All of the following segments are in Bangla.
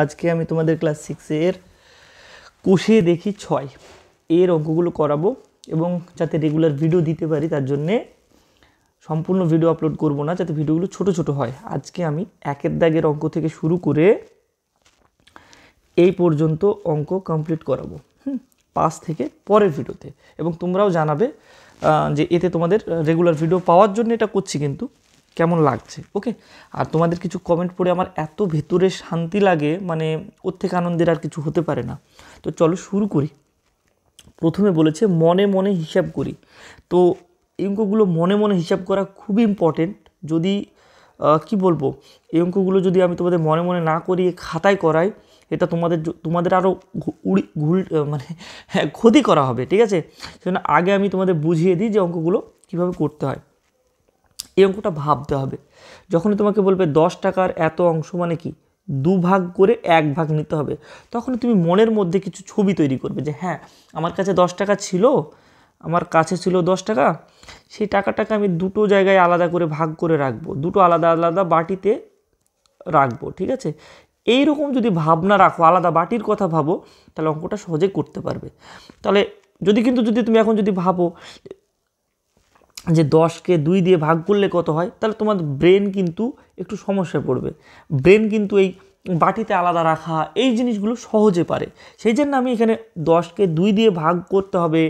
আজকে আমি তোমাদের ক্লাস 6 এর কোষে দেখি 6 এর অঙ্কগুলো করাবো এবং যাতে রেগুলার ভিডিও দিতে পারি তার জন্যে সম্পূর্ণ ভিডিও আপলোড করব না, যাতে ভিডিওগুলো ছোট ছোট হয়। আজকে আমি একের দাগের অঙ্ক থেকে শুরু করে এই পর্যন্ত অঙ্ক কমপ্লিট করাবো 5 থেকে পরের ভিডিওতে। এবং তোমরাও জানাবে যে এতে তোমাদের রেগুলার ভিডিও পাওয়ার জন্য এটা করছি, কিন্তু কেমন লাগছে। ওকে, আর তোমাদের কিছু কমেন্ট পড়ে আমার এত ভেতরে শান্তি লাগে, মানে ওর থেকে আনন্দের আর কিছু হতে পারে না। তো চলো শুরু করি। প্রথমে বলেছে মনে মনে হিসাব করি। তো এই অঙ্কগুলো মনে মনে হিসাব করা খুবই ইম্পর্টেন্ট। যদি কি বলবো, এই অঙ্কগুলো যদি আমি তোমাদের মনে মনে না করিয়ে খাতায় করাই, এটা তোমাদের আরও মানে ক্ষতি করা হবে, ঠিক আছে? সেজন্য আগে আমি তোমাদের বুঝিয়ে দিই যে অঙ্কগুলো কীভাবে করতে হয়। এই অঙ্কটা ভাবতে হবে। যখনই তোমাকে বলবে 10 টাকার এত অংশ মানে কি, 2 ভাগ করে 1 ভাগ নিতে হবে, তখন তুমি মনের মধ্যে কিছু ছবি তৈরি করবে যে হ্যাঁ, আমার কাছে 10 টাকা ছিল, আমার কাছে ছিল 10 টাকা, সেই টাকাটাকে আমি দুটো জায়গায় আলাদা করে ভাগ করে রাখবো, দুটো আলাদা আলাদা বাটিতে রাখবো, ঠিক আছে? এইরকম যদি ভাবনা রাখো, আলাদা বাটির কথা ভাবো, তাহলে অঙ্কটা সহজে করতে পারবে। তাহলে যদি তুমি এখন যদি ভাবো যে 10কে 2 দিয়ে ভাগ করলে কত হয়, তাহলে তোমার ব্রেন কিন্তু একটু সমস্যায় পড়বে। ব্রেন কিন্তু এই বাটিতে আলাদা রাখা এই জিনিসগুলো সহজে পারে। সেই জন্য আমি এখানে 10কে 2 দিয়ে ভাগ করতে হবে,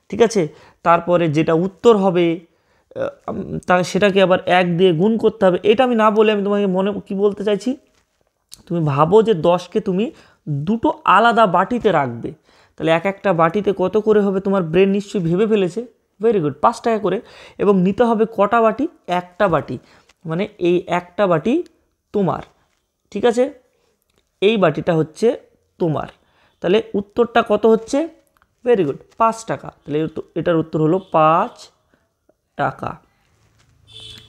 ঠিক আছে? তারপরে যেটা উত্তর হবে সেটাকে আবার 1 দিয়ে গুণ করতে হবে। এটা আমি না বলে আমি তোমাকে কি বলতে চাইছি, তুমি ভাবো যে 10কে তুমি দুটো আলাদা বাটিতে রাখবে, তাহলে একটা বাটিতে কত করে হবে তোমার ব্রেন নিশ্চয়ই ভেবে ফেলেছে। ভেরি গুড, 5 টাকা করে। এবং নিতে হবে কটা বাটি? একটা বাটি, মানে এই একটা বাটি তোমার, ঠিক আছে? এই বাটিটা হচ্ছে তোমার। তাহলে উত্তরটা কত হচ্ছে? ভেরি গুড, 5 টাকা। তাহলে এটার উত্তর হলো 5 টাকা।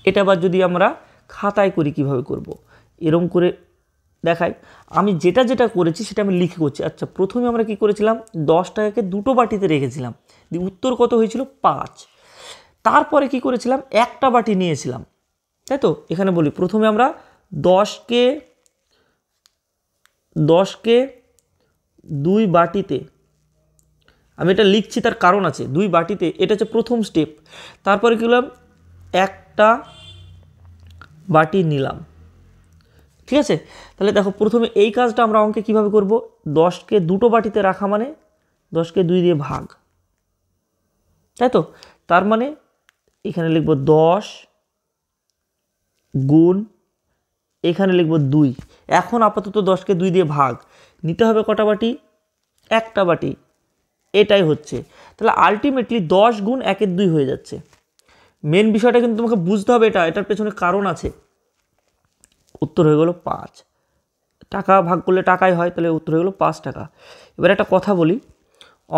এটা আবার যদি আমরা খাতায় করি, কিভাবে করব? এরকম করে দেখাই। আমি যেটা করেছি সেটা আমি লিখে করছি। আচ্ছা, প্রথমে আমরা কি করেছিলাম? 10 টাকাকে দুটো বাটিতে রেখেছিলাম, উত্তর কত হয়েছিল? 5। তারপরে কি করেছিলাম? একটা বাটি নিয়েছিলাম, তাই তো? এখানে বলি, প্রথমে আমরা 10কে 2 বাটিতে, আমি এটা লিখছি তার কারণ আছে, 2 বাটিতে, এটা হচ্ছে প্রথম স্টেপ। তারপরে কি করলাম? একটা বাটি নিলাম, ঠিক আছে? তাহলে দেখো, প্রথমে এই কাজটা আমরা অঙ্কে কিভাবে করব? 10কে দুটো বাটিতে রাখা মানে 10কে 2 দিয়ে ভাগ, তাই তো? তার মানে এখানে লিখব 10 গুণ, এখানে লিখব 2। এখন আপাতত 10কে 2 দিয়ে ভাগ, নিতে হবে কটা বাটি? একটা বাটি। এটাই হচ্ছে, তাহলে আলটিমেটলি 10 গুণ 1-এর 2 হয়ে যাচ্ছে। মেন বিষয়টা কিন্তু তোমাকে বুঝতে হবে, এটার পেছনে কারণ আছে। উত্তর হয়ে গেল 5 টাকা। ভাগ করলে টাকাই হয়, তাহলে উত্তর হয়ে গেল 5 টাকা। এবার একটা কথা বলি,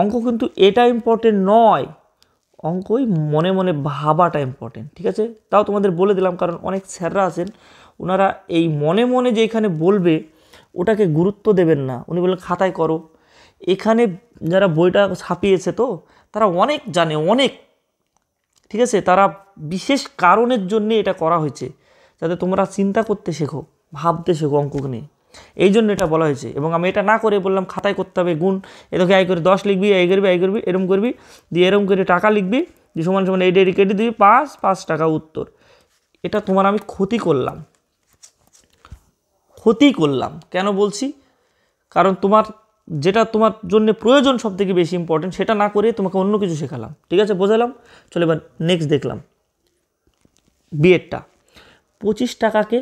অঙ্ক কিন্তু এটা ইম্পর্টেন্ট নয়, অঙ্ক ওই মনে মনে ভাবাটা ইম্পর্টেন্ট, ঠিক আছে? তাও তোমাদের বলে দিলাম, কারণ অনেক স্যাররা আছেন, ওনারা এই মনে মনে যে এখানে বলবে ওটাকে গুরুত্ব দেবেন না। উনি বললেন খাতায় করো। এখানে যারা বইটা ছাপিয়েছে তো তারা অনেক জানে, অনেক, ঠিক আছে? তারা বিশেষ কারণের জন্য এটা করা হয়েছে, যাতে তোমরা চিন্তা করতে শেখো, ভাবতে শেখো অঙ্ক নিয়ে, এই জন্য এটা বলা হয়েছে। এবং আমি এটা না করে বললাম খাতায় করতে হবে গুণ, এটাকে আই করে 10 লিখবি, এই করবি এরম করবি, দিয়ে এরম করে টাকা লিখবি, দিয়ে সমান সমান এই ডেরি কেটে দিবি 5 টাকা উত্তর। এটা তোমার আমি ক্ষতি করলাম। কেন বলছি? কারণ যেটা তোমার জন্য প্রয়োজন সব থেকে বেশি ইম্পর্টেন্ট, সেটা না করে তোমাকে অন্য কিছু শেখালাম, ঠিক আছে? বোঝালাম? চলো এবার নেক্সট দেখলাম বিয়েরটা। 25 টাকাকে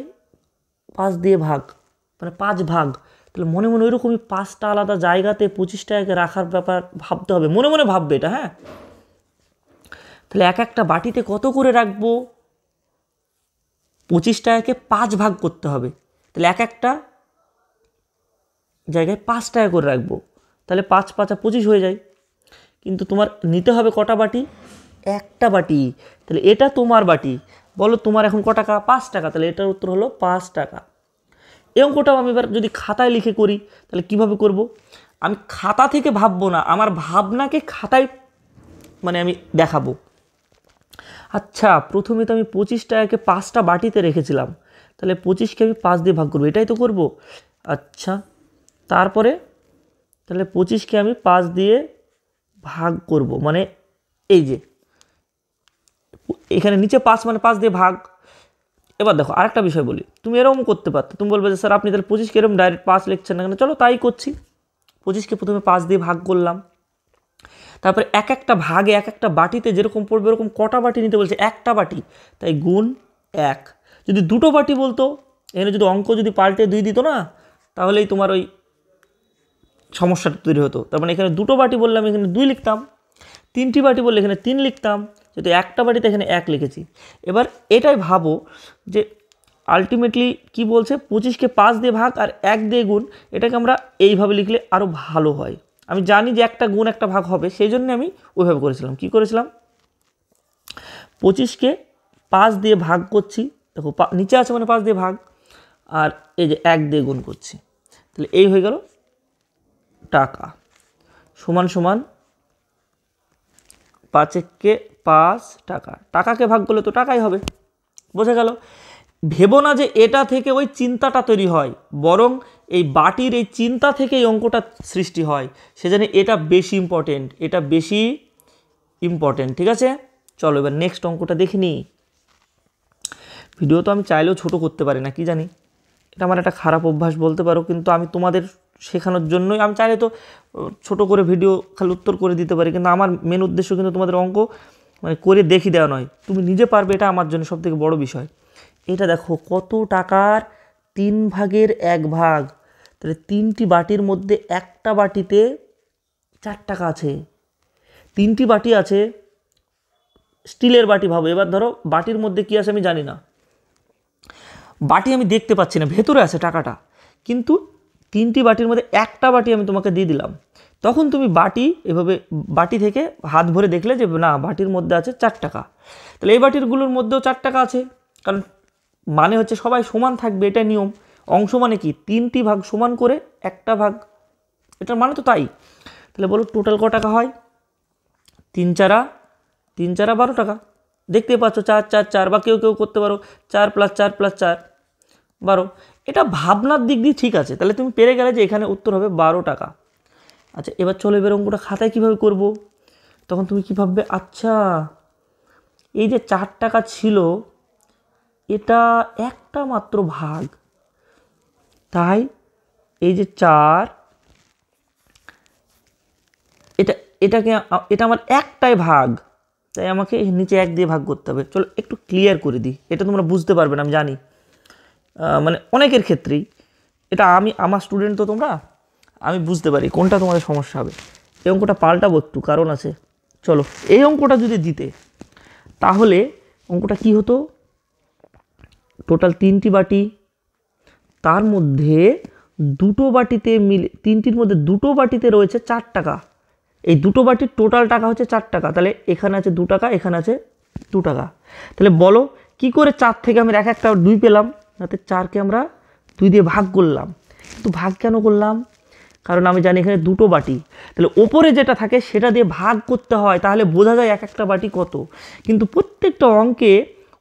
5 দিয়ে ভাগ, মানে 5 ভাগ। তাহলে মনে মনে ওইরকমই 5টা আলাদা জায়গাতে 25 টাকাকে রাখার ব্যাপার ভাবতে হবে, মনে মনে ভাববে এটা, হ্যাঁ? তাহলে একটা বাটিতে কত করে রাখবো? 25 টাকাকে 5 ভাগ করতে হবে, তাহলে একটা জায়গায় 5 টাকা করে রাখবো, তাহলে 5 5 25 হয়ে যায়। কিন্তু তোমার নিতে হবে কটা বাটি? একটা বাটি। তাহলে এটা তোমার বাটি। বলো তোমার এখন ক টাকা? 5 টাকা। তাহলে এটার উত্তর হলো 5 টাকা। এই অঙ্কটাও আমি এবার যদি খাতায় লিখে করি, তাহলে কিভাবে করব? আমি খাতা থেকে ভাববো না, আমার ভাবনাকে খাতায় মানে আমি দেখাবো। আচ্ছা, প্রথমে তো আমি 25 টাকাকে 5টা বাটিতে রেখেছিলাম, তাহলে 25কে আমি 5 দিয়ে ভাগ করবো, এটাই তো করব। আচ্ছা, তারপরে তাহলে 25কে আমি 5 দিয়ে ভাগ করব, মানে এই যে এখানে নিচে 5 মানে 5 দিয়ে ভাগ। এবার দেখো আরেকটা বিষয় বলি, তুমি এরকম করতে পারতো, তুমি বলবে যে স্যার আপনি তাহলে 25কে এরকম ডাইরেক্ট 5 লিখছেন না কেন? চলো তাই করছি, 25কে প্রথমে 5 দিয়ে ভাগ করলাম, তারপরে এক একটা ভাগে এক একটা বাটিতে যেরকম পড়বে এরকম কটা বাটি নিতে বলছে, একটা বাটি, তাই গুণ 1। যদি দুটো বাটি বলতো, এখানে যদি অঙ্ক যদি পাল্টে 2 দিত না, তাহলেই তোমার ওই সমস্যাটা তৈরি হতো। তার মানে এখানে দুটো বাটি বললাম, এখানে 2 লিখতাম, 3টি বাটি বললে এখানে 3 লিখতাম, যেহেতু একটা বাটিতে এখানে 1 লিখেছি। এবার এটাই ভাবো যে আলটিমেটলি কি বলছে, 25কে 5 দিয়ে ভাগ আর 1 দিয়ে গুণ, এটাকে আমরা এইভাবে লিখলে আরও ভালো হয়। আমি জানি যে একটা গুণ একটা ভাগ হবে, সেই জন্য আমি ওইভাবে করেছিলাম। কি করেছিলাম, 25কে 5 দিয়ে ভাগ করছি, দেখো নিচে আছে মানে 5 দিয়ে ভাগ, আর এই যে 1 দিয়ে গুণ করছি, তাহলে এই হয়ে গেল টাকা, সমান সমান 5কে 5 টাকা, টাকাকে ভাগ করলে তো টাকাই হবে। বোঝা গেল? ভেবো না যে এটা থেকে ওই চিন্তাটা তৈরি হয়, বরং এই বাটির এই চিন্তা থেকে এই অঙ্কটা সৃষ্টি হয়, সেজন্য এটা বেশি ইম্পর্টেন্ট, এটা বেশি ইম্পর্টেন্ট। ঠিক আছে, চলো এবার নেক্সট অঙ্কটা দেখে নিই। ভিডিও তো আমি চাইলেও ছোট করতে পারি না, কি জানি, এটা আমার একটা খারাপ অভ্যাস বলতে পারো, কিন্তু আমি তোমাদের শেখানোর জন্যই, আমি চাইলে তো ছোট করে ভিডিও খালি উত্তর করে দিতে পারি, কিন্তু আমার মেন উদ্দেশ্য কিন্তু তোমাদের অঙ্ক মানে করে দেখিয়ে দেওয়া নয়, তুমি নিজে পারবে, এটা আমার জন্য সবথেকে বড় বিষয়। এটা দেখো কত টাকার 3 ভাগের 1 ভাগ, তাহলে 3টি বাটির মধ্যে একটা বাটিতে 4 টাকা আছে, 3টি বাটি আছে, স্টিলের বাটি ভাবো। এবার ধরো বাটির মধ্যে কি আছে আমি জানি না, বাটি আমি দেখতে পাচ্ছি না, ভেতরে আছে টাকাটা, কিন্তু 3টি বাটির মধ্যে একটা বাটি আমি তোমাকে দিয়ে দিলাম, তখন তুমি বাটি এভাবে বাটি থেকে হাত ভরে দেখলে যে না বাটির মধ্যে আছে 4 টাকা, তাহলে এই বাটিরগুলোর মধ্যেও 4 টাকা আছে, কারণ মানে হচ্ছে সবাই সমান থাকবে, এটা নিয়ম। অংশ মানে কি, 3টি ভাগ সমান করে একটা ভাগ, এটার মানে তো তাই। তাহলে বলো টোটাল ক টাকা হয়, 3 চারা 12 টাকা। দেখতে পাচ্ছ 4 4 4, বা কেউ কেউ করতে পারো 4 + 4 + 4 12। এটা ভাবনার দিক দিয়ে ঠিক আছে, তাহলে তুমি পেরে গেলে যে এখানে উত্তর হবে 12 টাকা। আচ্ছা এবার চলো এবার অঙ্কটা খাতায় কীভাবে করব, তখন তুমি কী ভাববে, আচ্ছা এই যে 4 টাকা ছিল এটা একটা মাত্র ভাগ, তাই এই যে 4, এটা আমার একটাই ভাগ, তাই আমাকে নিচে 1 দিয়ে ভাগ করতে হবে। চলো একটু ক্লিয়ার করে দিই, এটা তোমরা বুঝতে পারবে না আমি জানি, মানে অনেকের ক্ষেত্রেই এটা, আমার স্টুডেন্ট তো তোমরা, আমি বুঝতে পারি কোনটা তোমাদের সমস্যা হবে। এই অঙ্কটা পাল্টাবো একটু, কারণ আছে। চলো এই অঙ্কটা যদি দিতে, তাহলে অঙ্কটা কি হতো, টোটাল 3টি বাটি, তার মধ্যে দুটো বাটিতে মিলে, 3টির মধ্যে দুটো বাটিতে রয়েছে 4 টাকা, এই দুটো বাটির টোটাল টাকা হচ্ছে 4 টাকা, তাহলে এখানে আছে 2 টাকা, এখানে আছে 2 টাকা। তাহলে বলো কি করে 4 থেকে আমরা একটা 2 পেলাম, তাতে 4কে আমরা 2 দিয়ে ভাগ করলাম। কিন্তু ভাগ কেন করলাম, কারণ আমি জানি এখানে দুটো বাটি, তাহলে ওপরে যেটা থাকে সেটা দিয়ে ভাগ করতে হয়, তাহলে বোঝা যায় এক একটা বাটি কত। কিন্তু প্রত্যেকটা অঙ্কে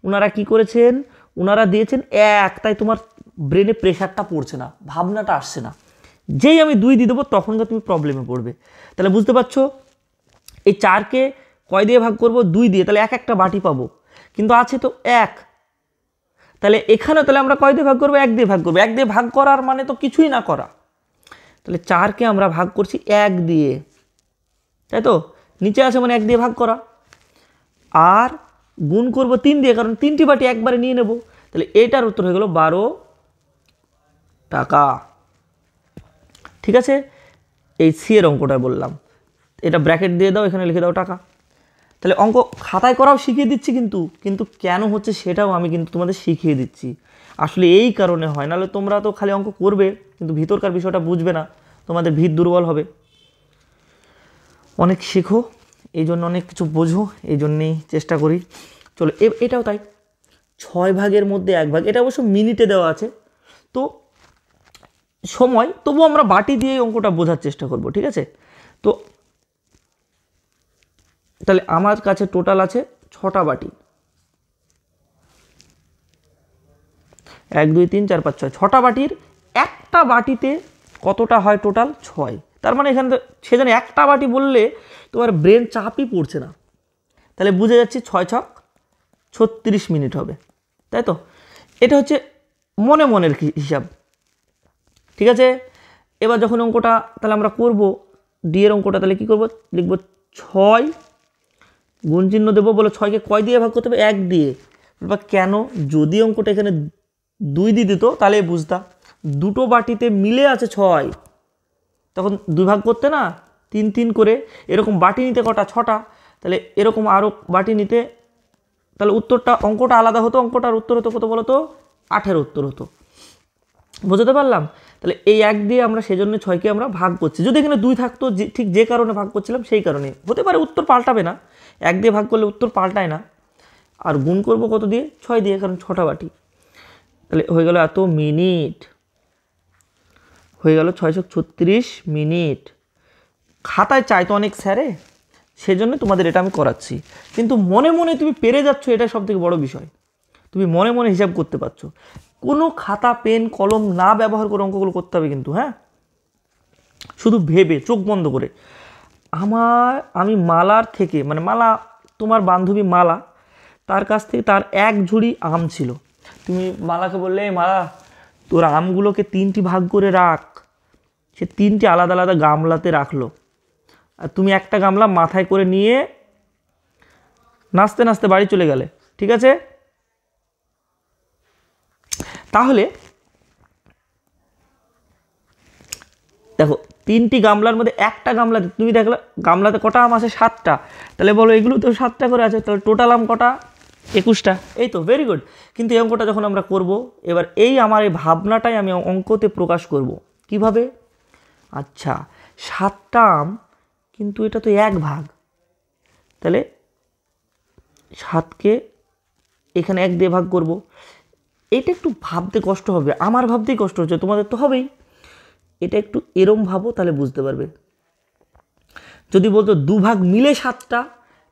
ওনারা কি করেছেন, ওনারা দিয়েছেন 1, তাই তোমার ব্রেনে প্রেশারটা পড়ছে না, ভাবনাটা আসছে না। যেই আমি 2 দিয়ে দেবো তখনকার তুমি প্রবলেমে পড়বে। তাহলে বুঝতে পারছো, এই 4কে কয় দিয়ে ভাগ করব, 2 দিয়ে, তাহলে একটা বাটি পাবো, কিন্তু আছে তো 1, তাহলে এখানে তাহলে আমরা কয় দিয়ে ভাগ করবো, 1 দিয়ে ভাগ করবো। 1 দিয়ে ভাগ করার মানে তো কিছুই না করা, তাহলে 4কে আমরা ভাগ করছি 1 দিয়ে, তাই তো, নিচে আছে মানে 1 দিয়ে ভাগ করা, আর গুণ করব 3 দিয়ে, কারণ 3টি বাটি একবারে নিয়ে নেব। তাহলে এটার উত্তর হয়ে গেল 12 টাকা। ঠিক আছে, এই সি এর অঙ্কটা বললাম, এটা ব্র্যাকেট দিয়ে দাও, এখানে লিখে দাও টাকা। তাহলে অঙ্ক খাতায় করাও শিখিয়ে দিচ্ছি, কিন্তু কেন হচ্ছে সেটাও আমি কিন্তু তোমাদের শিখিয়ে দিচ্ছি। আসলে এই কারণে হয়, নাহলে তোমরা তো খালি অঙ্ক করবে কিন্তু ভিতরকার বিষয়টা বুঝবে না, তোমাদের ভিত দুর্বল হবে। অনেক শেখো, এই জন্য অনেক কিছু বোঝো, এই জন্যেই চেষ্টা করি। চলো এটাও তাই, 6 ভাগের মধ্যে 1 ভাগ, এটা অবশ্য মিনিটে দেওয়া আছে তো সময়, তবু আমরা বাটি দিয়ে অঙ্কটা বোঝার চেষ্টা করব। ঠিক আছে, তো তাহলে আমার কাছে টোটাল আছে 6টা বাটি, 1 2 3 4 5 6, 6টা বাটির একটা বাটিতে কতটা হয় টোটাল 6। তার মানে এখানে সেখানে একটা বাটি বললে তোমার ব্রেন চাপই পড়ছে না। তাহলে বুঝে যাচ্ছি 6 ছক 36 মিনিট হবে, তাই তো? এটা হচ্ছে মনে মনের হিসাব, ঠিক আছে? এবার যখন অঙ্কটা তাহলে আমরা করব, ডি এর অঙ্কটা, তাহলে কী করবো, লিখবো 6 গুণ চিহ্ন দেবো। বলো 6কে কয় দিয়ে ভাগ করতে হবে? 1 দিয়ে। বা কেন? যদি অঙ্কটা এখানে 2 দিয়ে দিত তাহলে বুঝতা, দুটো বাটিতে মিলে আছে 6, তখন 2 ভাগ করতে না, 3 3 করে। এরকম বাটি নিতে কটা? 6টা। তাহলে এরকম আরও বাটি নিতে, তাহলে উত্তরটা, অঙ্কটা আলাদা হতো, অঙ্কটার উত্তর হতো কত বলো তো? 8-এর উত্তর হতো। বুঝতে পারলাম? তাহলে এই 1 দিয়ে আমরা সেজন্য 6কে আমরা ভাগ করছি। যদি এখানে 2 থাকতো, ঠিক যে কারণে ভাগ করছিলাম সেই কারণে, হতে পারে উত্তর পাল্টাবে না, 1 দিয়ে ভাগ করলে উত্তর পাল্টায় না। আর গুণ করব কত দিয়ে? 6 দিয়ে, কারণ 6টা বাটি। তাহলে হয়ে গেল এত মিনিট, হয়ে গেল 636 মিনিট। খাতায় চাই তো অনেক স্যারে, সেজন্য তোমাদের এটা আমি করাচ্ছি। কিন্তু মনে মনে তুমি পেরে যাচ্ছ, এটা সবথেকে বড় বিষয়। তুমি মনে মনে হিসাব করতে পারছো। কোনো খাতা পেন কলম না ব্যবহার করে অঙ্কগুলো করতে হবে কিন্তু, হ্যাঁ, শুধু ভেবে চোখ বন্ধ করে। আমি মালার থেকে, মানে মালা তোমার বান্ধবী মালা, তার কাছ থেকে তার 1 ঝুড়ি আম ছিল। তুমি মালাকে বললে, মালা তোর আমগুলোকে 3টি ভাগ করে রাখ। সে 3টি আলাদা আলাদা গামলাতে রাখলো, আর তুমি একটা গামলা মাথায় করে নিয়ে নাচতে নাচতে বাড়ি চলে গেলে, ঠিক আছে? তাহলে দেখো, 3টি গামলার মধ্যে একটা গামলাতে তুমি দেখলে গামলাতে কটা আম আছে? 7টা। তাহলে বলো এগুলো তো 7টা করে আছে, তাহলে টোটাল আম কটা? 21টা। এই তো, ভেরি গুড। কিন্তু এই অঙ্কটা যখন আমরা করব, এবার এই আমার এই ভাবনাটাই আমি অঙ্কতে প্রকাশ করব। কিভাবে? আচ্ছা, 7টা আম, কিন্তু এটা তো 1 ভাগ, তাহলে 7কে এখানে 1 দিয়ে ভাগ করব। এটা একটু ভাবতে কষ্ট হবে, আমার ভাবতেই কষ্ট হচ্ছে, তোমাদের তো হবেই। এটা একটু এরম ভাবো, তাহলে বুঝতে পারবে। যদি বলতো 2 ভাগ মিলে 7টা,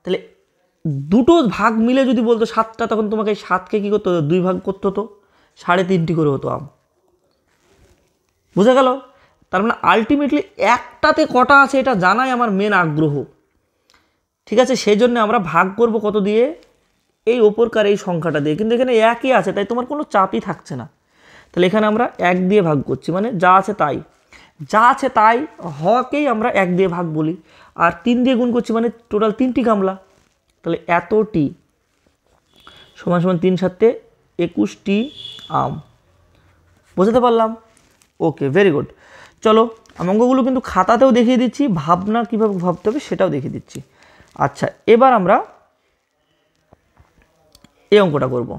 তাহলে দুটো ভাগ মিলে যদি বলতো 7টা, তখন তোমাকে 7কে কী করতে হতো? 2 ভাগ করতে হতো, 3.5টি করে হতো আম। বুঝা গেল? তার মানে আলটিমেটলি একটাতে কটা আছে এটা জানাই আমার মেন আগ্রহ, ঠিক আছে? সেই জন্য আমরা ভাগ করব কত দিয়ে? এই ওপরকার এই সংখ্যাটা দিয়ে। কিন্তু এখানে 1ই আছে, তাই তোমার কোনো চাপই থাকছে না। তাহলে এখানে আমরা 1 দিয়ে ভাগ করছি, মানে যা আছে তাই, যা আছে তাই হওয়াকেই আমরা 1 দিয়ে ভাগ বলি। আর 3 দিয়ে গুণ করছি, মানে টোটাল 3টি গামলা। তাহলে এতটি সমান সমান 3 7 21টি আম। বুঝতে পারলাম? ওকে, ভেরি গুড। চলো, অঙ্কগুলো কিন্তু খাতাতেও দেখিয়ে দিচ্ছি, ভাবনা কীভাবে ভাবতে হবে সেটাও দেখিয়ে দিচ্ছি। আচ্ছা, এবার আমরা এই অঙ্কটা করব।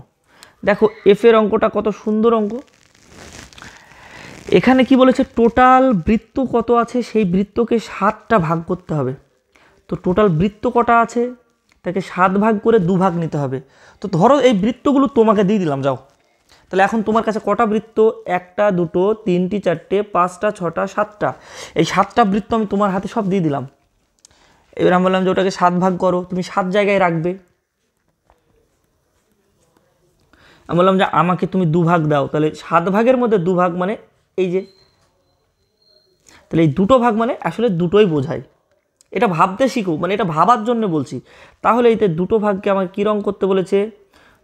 দেখো, এফের অঙ্কটা কত সুন্দর অঙ্ক। এখানে কি বলেছে? টোটাল বৃত্ত কত আছে, সেই বৃত্তকে 7টা ভাগ করতে হবে। তো টোটাল বৃত্ত কটা আছে, তাকে 7 ভাগ করে 2 ভাগ নিতে হবে। তো ধরো এই বৃত্তগুলো তোমাকে দিয়ে দিলাম, যাও। তাহলে এখন তোমার কাছে কটা বৃত্ত? 1টা 2টো 3টি 4টে 5টা 6টা 7টা। এই 7টা বৃত্ত আমি তোমার হাতে সব দিয়ে দিলাম। এবার আমি বললাম যে ওটাকে 7 ভাগ করো, তুমি 7 জায়গায় রাখবে। আমি বললাম যে আমাকে তুমি 2 ভাগ দাও, তাহলে 7 ভাগের মধ্যে 2 ভাগ মানে এই যে, তাহলে এই 2টো ভাগ মানে আসলে দুটোই বোঝায়। এটা ভাবতে শিখো, মানে এটা ভাবার জন্য বলছি। তাহলে এইতে 2টো ভাগকে আমাকে কী রং করতে বলেছে?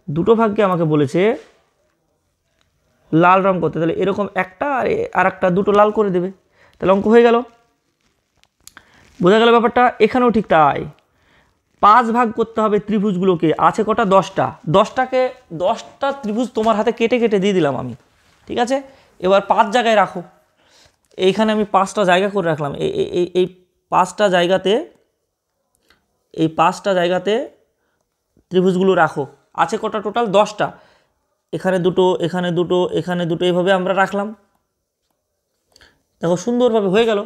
2টো ভাগকে আমাকে বলেছে লাল রং করতে। তাহলে এরকম একটা আর একটা, 2টো লাল করে দেবে, তাহলে অঙ্ক হয়ে গেল। বোঝা গেল ব্যাপারটা? এখানেও ঠিক তাই, 5 ভাগ করতে হবে ত্রিভুজগুলোকে। আছে কটা? 10টা। 10টা ত্রিভুজ তোমার হাতে কেটে কেটে দিয়ে দিলাম আমি, ঠিক আছে? এবার 5 জায়গায় রাখো। এইখানে আমি 5টা জায়গা করে রাখলাম। এই 5টা জায়গাতে, এই 5টা জায়গাতে ত্রিভুজগুলো রাখো। আছে কটা? টোটাল 10টা। এখানে 2টো, এখানে 2টো, এখানে 2টো, এইভাবে আমরা রাখলাম। দেখো, সুন্দরভাবে হয়ে গেল।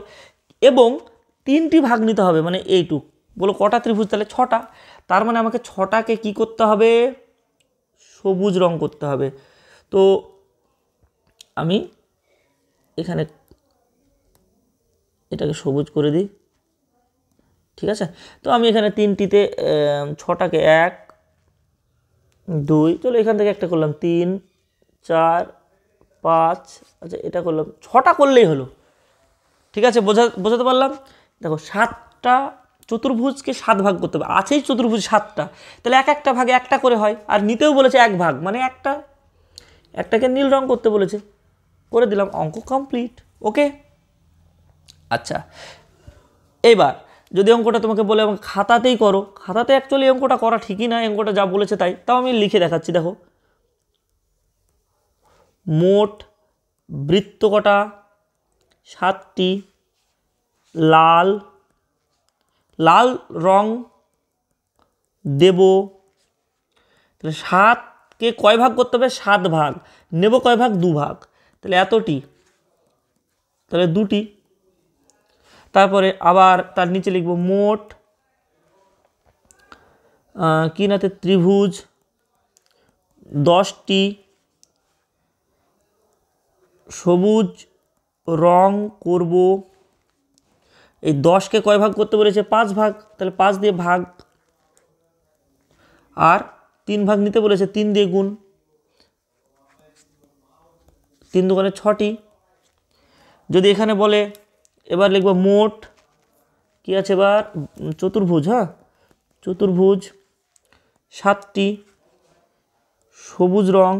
এবং 3টি ভাগ নিতে হবে, মানে এইটুক। বলো কটা ত্রিভুজ? তাহলে 6টা। তার মানে আমাকে 6টাকে কি করতে হবে? সবুজ রং করতে হবে। তো আমি এখানে এটাকে সবুজ করে দিই, ঠিক আছে? তো আমি এখানে 3টিতে 6টাকে 1 2, চলো এখান থেকে একটা করলাম 3 4 5, আচ্ছা এটা করলাম, 6টা করলেই হলো। ঠিক আছে, বোঝাতে পারলাম? দেখো 7টা চতুর্ভুজকে 7 ভাগ করতে হবে, আছেই চতুর্ভুজ 7টা, তাহলে এক একটা ভাগে একটা করে হয়। আর নিতেও বলেছে 1 ভাগ, মানে একটাকে নীল রং করতে বলেছে, করে দিলাম, অঙ্ক কমপ্লিট। ওকে, আচ্ছা এইবার যদি অঙ্কটা তোমাকে বলে এবং খাতাতেই করো, খাতাতে অ্যাকচুয়ালি অঙ্কটা করা ঠিকই না, অঙ্কটা যা বলেছে তাই, তাও আমি লিখে দেখাচ্ছি। দেখো মোট বৃত্ত কটা? 7টি। লাল রং দেব, তাহলে 7কে কয় ভাগ করতে হবে? 7 ভাগ। নেব কয় ভাগ? 2 ভাগ, তাহলে এতটি, তাহলে 2টি। তারপরে আবার তার নিচে লিখব মোট কি নাতে ত্রিভুজ 10টি, সবুজ রং করব। এই 10কে কয় ভাগ করতে বলেছে? 5 ভাগ, তাহলে 5 দিয়ে ভাগ, আর 3 ভাগ নিতে বলেছে, 3 দিয়ে গুণ, 3 দুগুণে 6টি। যদি এখানে বলে এবার লিখব মোট কি আছে এবার? চতুর্ভুজ, হ্যাঁ চতুর্ভুজ 7টি, সবুজ রং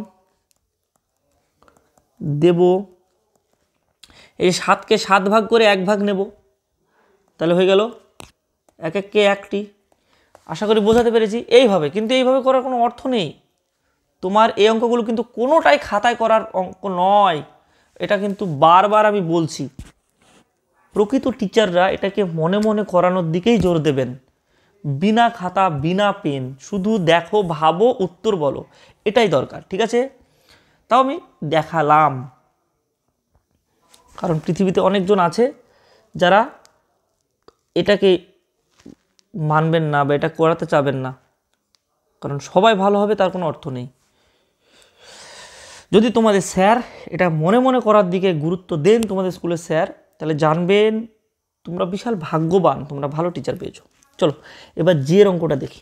দেব। এই 7কে 7 ভাগ করে 1 ভাগ নেব, তাহলে হয়ে গেল 1 1কে 1টি। আশা করি বোঝাতে পেরেছি। এইভাবে, কিন্তু এইভাবে করার কোনো অর্থ নেই। তোমার এই অঙ্কগুলো কিন্তু কোনোটাই খাতায় করার অঙ্ক নয়, এটা কিন্তু বারবার আমি বলছি। প্রকৃত টিচাররা এটাকে মনে মনে করানোর দিকেই জোর দেবেন, বিনা খাতা বিনা পেন, শুধু দেখো, ভাবো, উত্তর বলো, এটাই দরকার। ঠিক আছে, তাও আমি দেখালাম, কারণ পৃথিবীতে অনেকজন আছে যারা এটাকে মানবেন না বা এটা করাতে চাবেন না, কারণ সবাই ভালো হবে তার কোনো অর্থ নেই। যদি তোমাদের স্যার এটা মনে মনে করার দিকে গুরুত্ব দেন, তোমাদের স্কুলের স্যার, তাহলে জানবেন তোমরা বিশাল ভাগ্যবান, তোমরা ভালো টিচার পেয়েছো। চলো এবার জি এর অঙ্কটা দেখি।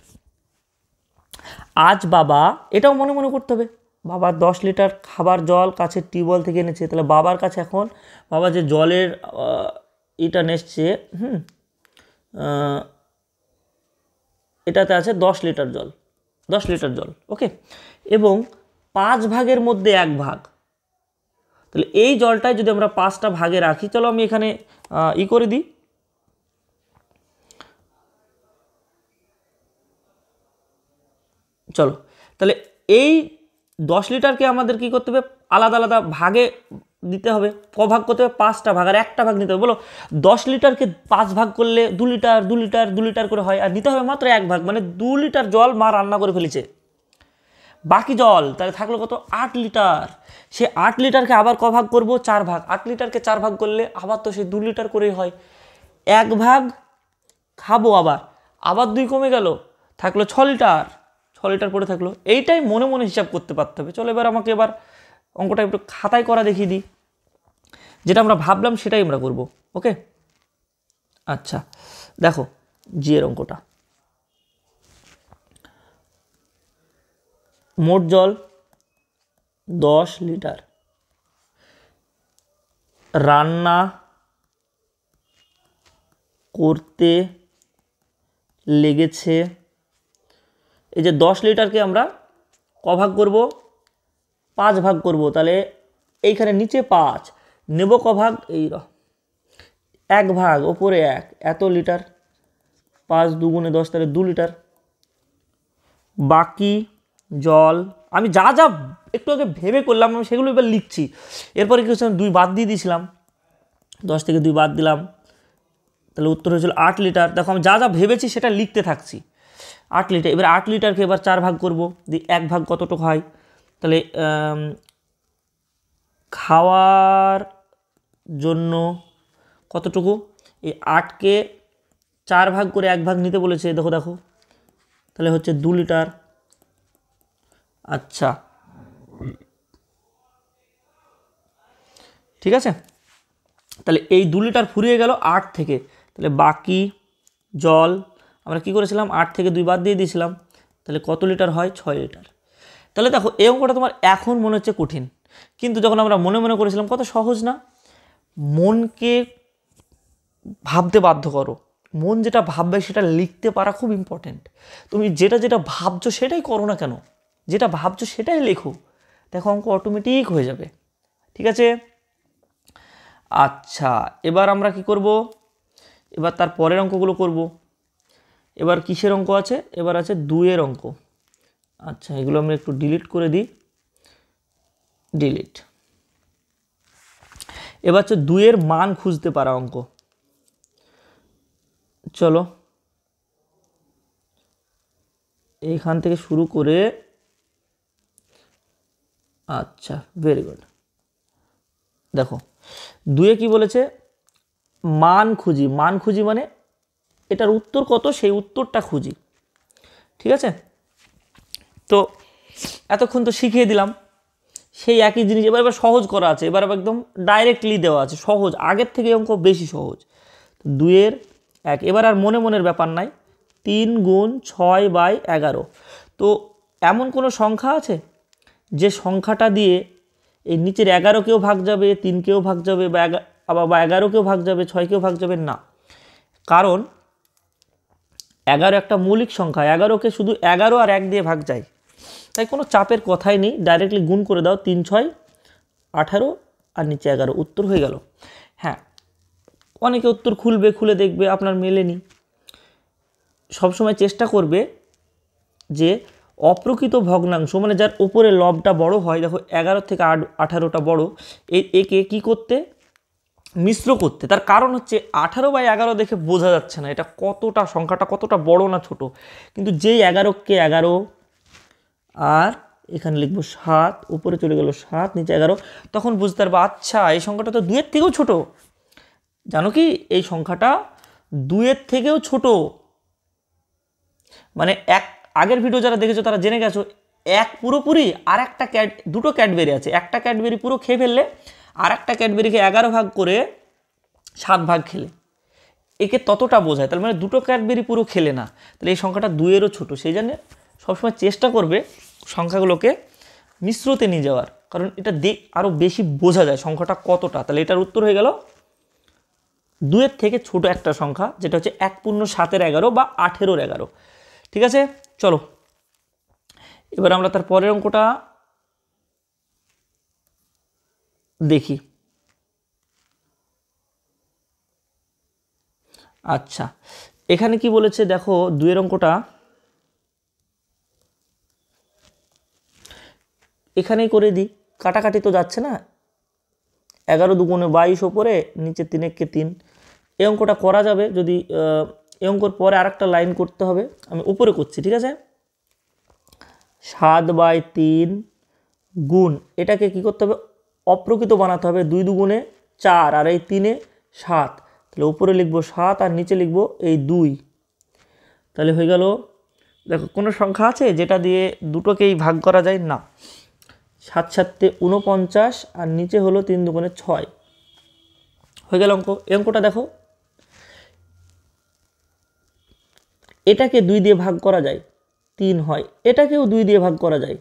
আজ বাবা, এটাও মনে মনে করতে হবে, বাবা 10 লিটার খাবার জল কাছের টিউবওয়েল থেকে এনেছে। তাহলে বাবার কাছে এখন বাবা যে জলের এটা নেসছে, এটাতে আছে 10 লিটার জল, 10 লিটার জল। ওকে, এবং 5 ভাগের মধ্যে 1 ভাগ, তাহলে এই জলটাই যদি আমরা 5টা ভাগে রাখি, চলো আমি এখানে করে দিই, চলো তাহলে এই 10 লিটারকে আমাদের কি করতে হবে? আলাদা আলাদা ভাগে দিতে হবে। ক ভাগ করতে হবে? 5টা ভাগ, আর 1টা ভাগ নিতে হবে। বলো 10 লিটারকে 5 ভাগ করলে 2 লিটার 2 লিটার 2 লিটার করে হয়, আর নিতে হবে মাত্র 1 ভাগ, মানে 2 লিটার জল মা রান্না করে ফেলেছে। বাকি জল তাহলে থাকলো কত? 8 লিটার। সে 8 লিটারকে আবার ক ভাগ করবো? 4 ভাগ। 8 লিটারকে 4 ভাগ করলে আবার তো সে 2 লিটার করেই হয়। 1 ভাগ খাবো, আবার 2 কমে গেল, থাকলো 6 লিটার, 6 লিটার পড়ে থাকলো। এইটাই মনে মনে হিসাব করতে পারতে হবে। চলো এবার আমাকে এবার অঙ্কটা একটু খাতায় করা দেখিয়ে দিই, যেটা আমরা ভাবলাম সেটাই আমরা করব। ওকে, আচ্ছা দেখো জি এর অঙ্কটা। মোট জল 10 লিটার, রান্না করতে লেগেছে, এই যে 10 লিটারকে আমরা ক ভাগ করব? 5 ভাগ করব, তাহলে এইখানে নিচে 5 নেব ক ভাগ? এই 1 ভাগ, ওপরে 1, এত লিটার, 5 দুগুণে 10, তাহলে 2 লিটার। বাকি জল আমি যা যা একটু আগে ভেবে করলাম আমি সেগুলো এবার লিখছি। এরপরে কি হচ্ছে? 2 বাদ দিয়ে দিয়েছিলাম, 10 থেকে 2 বাদ দিলাম, তাহলে উত্তর হয়েছিল 8 লিটার। দেখো আমি যা যা ভেবেছি সেটা লিখতে থাকছি। 8 লিটার, এবার 8 লিটারকে এবার 4 ভাগ করব, দিয়ে 1 ভাগ কতটুকু হয়? তাহলে খাওয়ার জন্য কতটুকু? এই 8কে 4 ভাগ করে 1 ভাগ নিতে বলেছে, দেখো দেখো, তাহলে হচ্ছে 2 লিটার। আচ্ছা ঠিক আছে, তাহলে এই 2 লিটার ফুরিয়ে গেল 8 থেকে, তাহলে বাকি জল আমরা কি করেছিলাম? 8 থেকে 2 বাদ দিয়ে দিয়েছিলাম, তাহলে কত লিটার হয়? 6 লিটার। তাহলে দেখো এই অঙ্কটা তোমার এখন মনে হচ্ছে কঠিন, কিন্তু যখন আমরা মনে মনে করেছিলাম কত সহজ না। মনকে ভাবতে বাধ্য করো, মন যেটা ভাববে সেটা লিখতে পারা খুব ইম্পর্টেন্ট। তুমি যেটা যেটা ভাবছো সেটাই করো না কেন, যেটা ভাবছো সেটাই লেখো, দেখো অঙ্ক অটোমেটিক হয়ে যাবে। ঠিক আছে, আচ্ছা এবার আমরা কি করব, এবার তার পরের অঙ্কগুলো করব। এবার কিসের অঙ্ক আছে, এবার আছে 2-এর অঙ্ক। আচ্ছা এগুলো আমরা একটু ডিলিট করে দিই, ডিলিট। এবার হচ্ছে 2-এর মান খুঁজতে পারা অঙ্ক। চলো এইখান থেকে শুরু করে, আচ্ছা ভেরি গুড। দেখো 2-এ কি বলেছে, মান খুঁজি। মান খুঁজি মানে এটার উত্তর কত সেই উত্তরটা খুঁজি। ঠিক আছে, তো এতক্ষণ তো শিখিয়ে দিলাম সেই একই জিনিস। এবার এবার সহজ করা আছে, এবার একদম ডাইরেক্টলি দেওয়া আছে, সহজ, আগের থেকে অঙ্ক বেশি সহজ। 2-এর 1, এবার আর মনে মনের ব্যাপার নাই, 3 গুণ 6/11। তো এমন কোনো সংখ্যা আছে যে সংখ্যাটা দিয়ে এই নিচের 11কেও ভাগ যাবে, 3কেও ভাগ যাবে, বা 11কেও ভাগ যাবে, 6কেও ভাগ যাবে না? কারণ 11 একটা মৌলিক সংখ্যা, 11কে শুধু 11 আর 1 দিয়ে ভাগ যায়, তাই কোনো চাপের কথাই নেই। ডাইরেক্টলি গুণ করে দাও, 3 6 18 আর নিচে 11, উত্তর হয়ে গেল। হ্যাঁ, অনেকে উত্তর খুলবে, খুলে দেখবে আপনার মেলেনি। সবসময় চেষ্টা করবে যে অপ্রকৃত ভগ্নাংশ, মানে যার উপরে লবটা বড় হয়, দেখো 11 থেকে 18টা বড়, একে কি করতে, মিশ্র করতে। তার কারণ হচ্ছে 18/11 দেখে বোঝা যাচ্ছে না এটা কতটা, সংখ্যাটা কতটা বড় না ছোট, কিন্তু যেই 11কে 11 আর এখানে লিখবো 7, উপরে চলে গেল 7, নিচে 11, তখন বুঝতে পারবো আচ্ছা এই সংখ্যাটা তো 2-এর থেকেও ছোট। জানো কি, এই সংখ্যাটা 2-এর থেকেও ছোট। মানে আগের ভিডিও যারা দেখেছো তারা জেনে গেছো, এক পুরোপুরি আর একটা দুটো ক্যাডবেরি আছে, একটা ক্যাডবেরি পুরো খেয়ে ফেললে আর একটা ক্যাডবেরিকে 11 ভাগ করে 7 ভাগ খেলে, একে ততটা বোঝায়। তার মানে দুটো ক্যাডবেরি পুরো খেলে না, তাহলে এই সংখ্যাটা 2-এরও ছোট। সেই জন্য সবসময় চেষ্টা করবে সংখ্যাগুলোকে মিশ্রতে নিয়ে যাওয়ার, কারণ এটা আরও বেশি বোঝা যায় সংখ্যাটা কতটা। তাহলে এটার উত্তর হয়ে গেল 2-এর থেকে ছোট একটা সংখ্যা, যেটা হচ্ছে 1/7-11 বা 18-11। ঠিক আছে, চলো এবার আমরা তার পরের অঙ্কটা দেখি। আচ্ছা এখানে কি বলেছে দেখো, 2-এর অঙ্কটা এখানেই করে দিই, কাটাকাটি তো যাচ্ছে না, 11 2 22 ওপরে, নিচে 3 3। এই অঙ্কটা করা যাবে যদি, এই অঙ্কর পরে আরেকটা লাইন করতে হবে, আমি উপরে করছি। ঠিক আছে, 7/3 গুণ, এটাকে কি করতে হবে, অপ্রকৃত বানাতে হবে। 2 2 4 আর এই 3 7, তাহলে উপরে লিখবো 7 আর নিচে লিখবো এই 2, তাহলে হয়ে গেল। দেখো কোনো সংখ্যা আছে যেটা দিয়ে দুটোকেই ভাগ করা যায় না? 7 7 49 আর নিচে হলো 3 2 6, হয়ে গেল অঙ্ক। এই অঙ্কটা দেখো, এটাকে 2 দিয়ে ভাগ করা যায়, 3 হয়, এটাকেও 2 দিয়ে ভাগ করা যায়,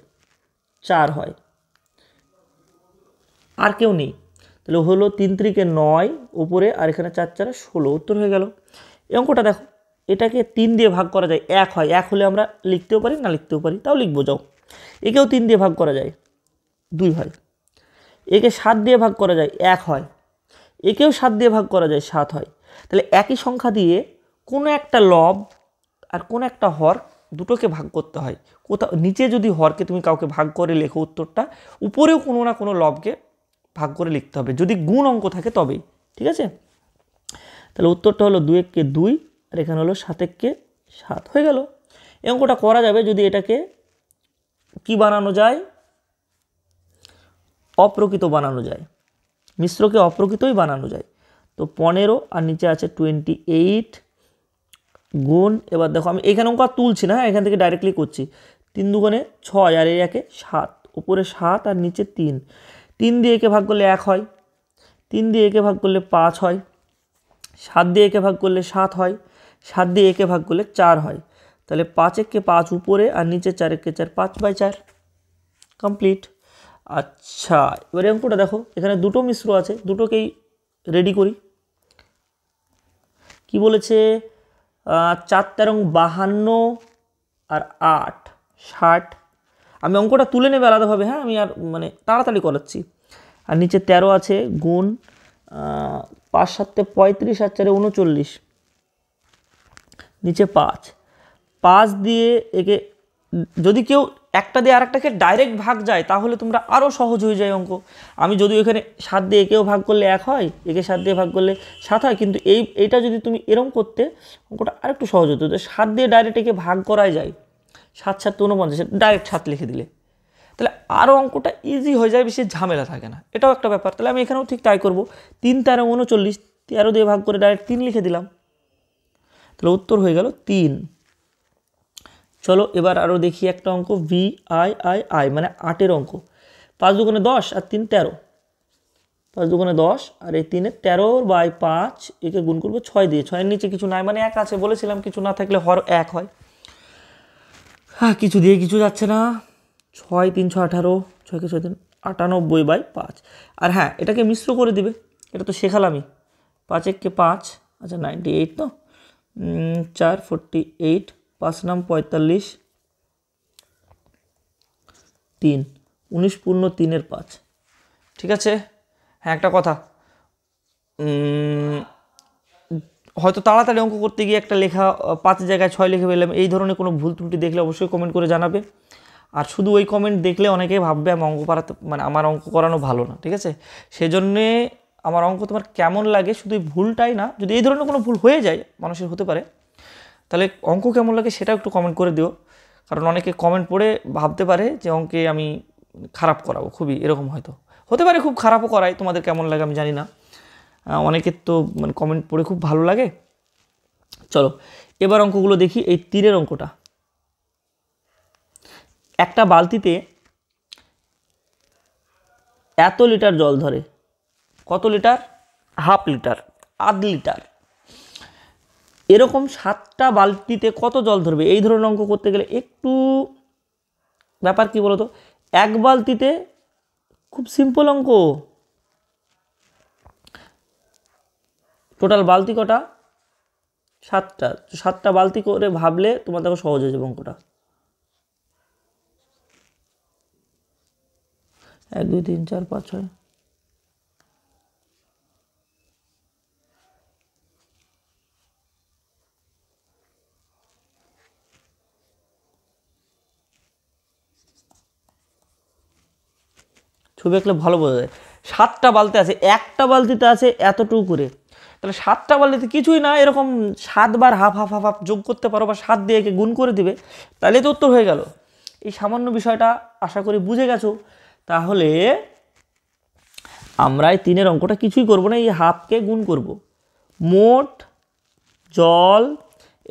4 হয়, আর কেউ নেই, তাহলে হলো 3 3 9 উপরে, আর এখানে 4 4 16, উত্তর হয়ে গেল। এই অঙ্কটা দেখো, এটাকে 3 দিয়ে ভাগ করা যায়, 1 হয়, 1 হলে আমরা লিখতেও পারি না লিখতেও পারি, তাও লিখবো, যাও। একেও 3 দিয়ে ভাগ করা যায়, 2 হয়। একে 7 দিয়ে ভাগ করা যায়, 1 হয়। একেও 7 দিয়ে ভাগ করা যায়, 7 হয়। তাহলে একই সংখ্যা দিয়ে কোনো একটা লব আর কোনো একটা হর দুটোকে ভাগ করতে হয়। কোথাও নিচে যদি হরকে তুমি কাউকে ভাগ করে লেখো উত্তরটা, উপরেও কোনো না কোনো লবকে ভাগ করে লিখতে হবে, যদি গুণ অঙ্ক থাকে তবেই। ঠিক আছে, তাহলে উত্তরটা হলো 2 1 2, আর এখানে হলো 7 1 7, হয়ে গেল। এই অঙ্কটা করা যাবে যদি এটাকে কি বানানো যায়, অপ্রকৃত বানানো যায়, মিশ্রকে অপ্রকৃতই বানানো যায়। তো 15 আর নিচে আছে 28 গুণ, এবার দেখো আমি এখানে অঙ্ক আর তুলছি না, এখান থেকে ডাইরেক্টলি করছি। 3 2 6 আর এই 1 7, উপরে 7 আর নিচে 3, 3 দিয়ে একে ভাগ করলে 1 হয়, 3 দিয়ে একে ভাগ করলে 5 হয়, 7 দিয়ে একে ভাগ করলে 7 হয়, 7 দিয়ে একে ভাগ করলে 4 হয়। তাহলে 5 1 5 উপরে আর নিচে 4 1 4, 5/4 কমপ্লিট। আচ্ছা, এবারে অঙ্কটা দেখো, এখানে দুটো মিশ্র আছে, দুটোকেই রেডি করি। কি বলেছে, 4 তেরং 52 আর 8 60। আমি অঙ্কটা তুলে নেবে আলাদাভাবে, হ্যাঁ, আমি আর মানে তাড়াতাড়ি করাচ্ছি। আর নিচে 13 আছে, গুণ 5 7 35 আর 4 39, নিচে 5 5 দিয়ে একে যদি কেউ একটা দিয়ে আরেকটাকে ডাইরেক্ট ভাগ যায় তাহলে তোমরা আরও সহজ হয়ে যায় অঙ্ক। আমি যদিও এখানে 7 দিয়ে একেও ভাগ করলে 1 হয়, একে 7 দিয়ে ভাগ করলে 7 হয়, কিন্তু এইটা যদি তুমি এরম করতে অঙ্কটা আরেকটু সহজ হতো। 7 দিয়ে ডাইরেক্ট একে ভাগ করাই যায়, 7 7 49, ডাইরেক্ট 7 লিখে দিলে তাহলে আরও অঙ্কটা ইজি হয়ে যায়, বেশি ঝামেলা থাকে না, এটাও একটা ব্যাপার। তাহলে আমি এখানেও ঠিক তাই করবো, 3 13 39, 13 দিয়ে ভাগ করে ডাইরেক্ট 3 লিখে দিলাম, তাহলে উত্তর হয়ে গেল 3। চলো এবার আরও দেখি একটা অঙ্ক, VII মানে 8-এর অঙ্ক। 5 দুগুণে 10 আর 3 13, 5 দুগুণে 10 আর এই 3 13/5, একে গুণ করবো 6 দিয়ে। 6-এর নিচে কিছু নাই মানে 1 আছে, বলেছিলাম কিছু না থাকলে হর 1 হয়। হ্যাঁ, কিছু দিয়ে কিছু যাচ্ছে না, 6 3 6 18, 6কে 6 3 98/5। আর হ্যাঁ, এটাকে মিশ্র করে দিবে, এটা তো শেখালামই। 5 1 কে 5, আচ্ছা 98 তো, 4 48, 5 নাম 45, 3 19 পূর্ণ 3-এর 5। ঠিক আছে। হ্যাঁ, একটা কথা, হয়তো তাড়াতাড়ি অঙ্ক করতে গিয়ে একটা লেখা 5 জায়গায় 6 লিখে ফেললাম, এই ধরনের কোনো ভুল ত্রুটি দেখলে অবশ্যই কমেন্ট করে জানাবে। আর শুধু ওই কমেন্ট দেখলে অনেকেই ভাববে আমি অঙ্ক করাতে মানে আমার অঙ্ক করানো ভালো না, ঠিক আছে। সেজন্যে আমার অঙ্ক তোমার কেমন লাগে শুধু এই ভুলটাই না, যদি এই ধরনের কোনো ভুল হয়ে যায়, মানুষের হতে পারে, তাহলে অঙ্ক কেমন লাগে সেটাও একটু কমেন্ট করে দিও। কারণ অনেকে কমেন্ট পড়ে ভাবতে পারে যে অঙ্কে আমি খারাপ করাবো, খুবই এরকম হয়তো হতে পারে, খুব খারাপও করাই, তোমাদের কেমন লাগে আমি জানি না। অনেকের তো মানে কমেন্ট পড়ে খুব ভালো লাগে। চলো এবার অঙ্কগুলো দেখি। এই 3-এর অঙ্কটা, একটা বালতিতে এত লিটার জল ধরে, কত লিটার? হাফ লিটার, আধ লিটার। এরকম 7টা বালতিতে কত জল ধরবে? এই ধরনের অঙ্ক করতে গেলে একটু ব্যাপার কি বলতো, এক বালতিতে খুব সিম্পল অঙ্ক, টোটাল বালতি কটা? 7টা। 7টা বালতি করে ভাবলে তোমার দেখো সহজ হয়ে যাবে অঙ্কটা। 1 2 3 4 5 6, ছবি আঁকলে ভালো বোঝা যায়। 7টা বালতি আছে, একটা বালতিতে আছে এতটুকু করে, তাহলে 7টা বালতিতে কিছুই না, এরকম 7 বার হাফ হাফ হাফ হাফ যোগ করতে পারো, বা 7 দিয়ে একে গুণ করে দিবে, তাহলে তো উত্তর হয়ে গেল। এই সামান্য বিষয়টা আশা করি বুঝে গেছো। তাহলে আমরা এই 3-এর অঙ্কটা কিছুই করব না, এই হাফকে গুণ করব। মোট জল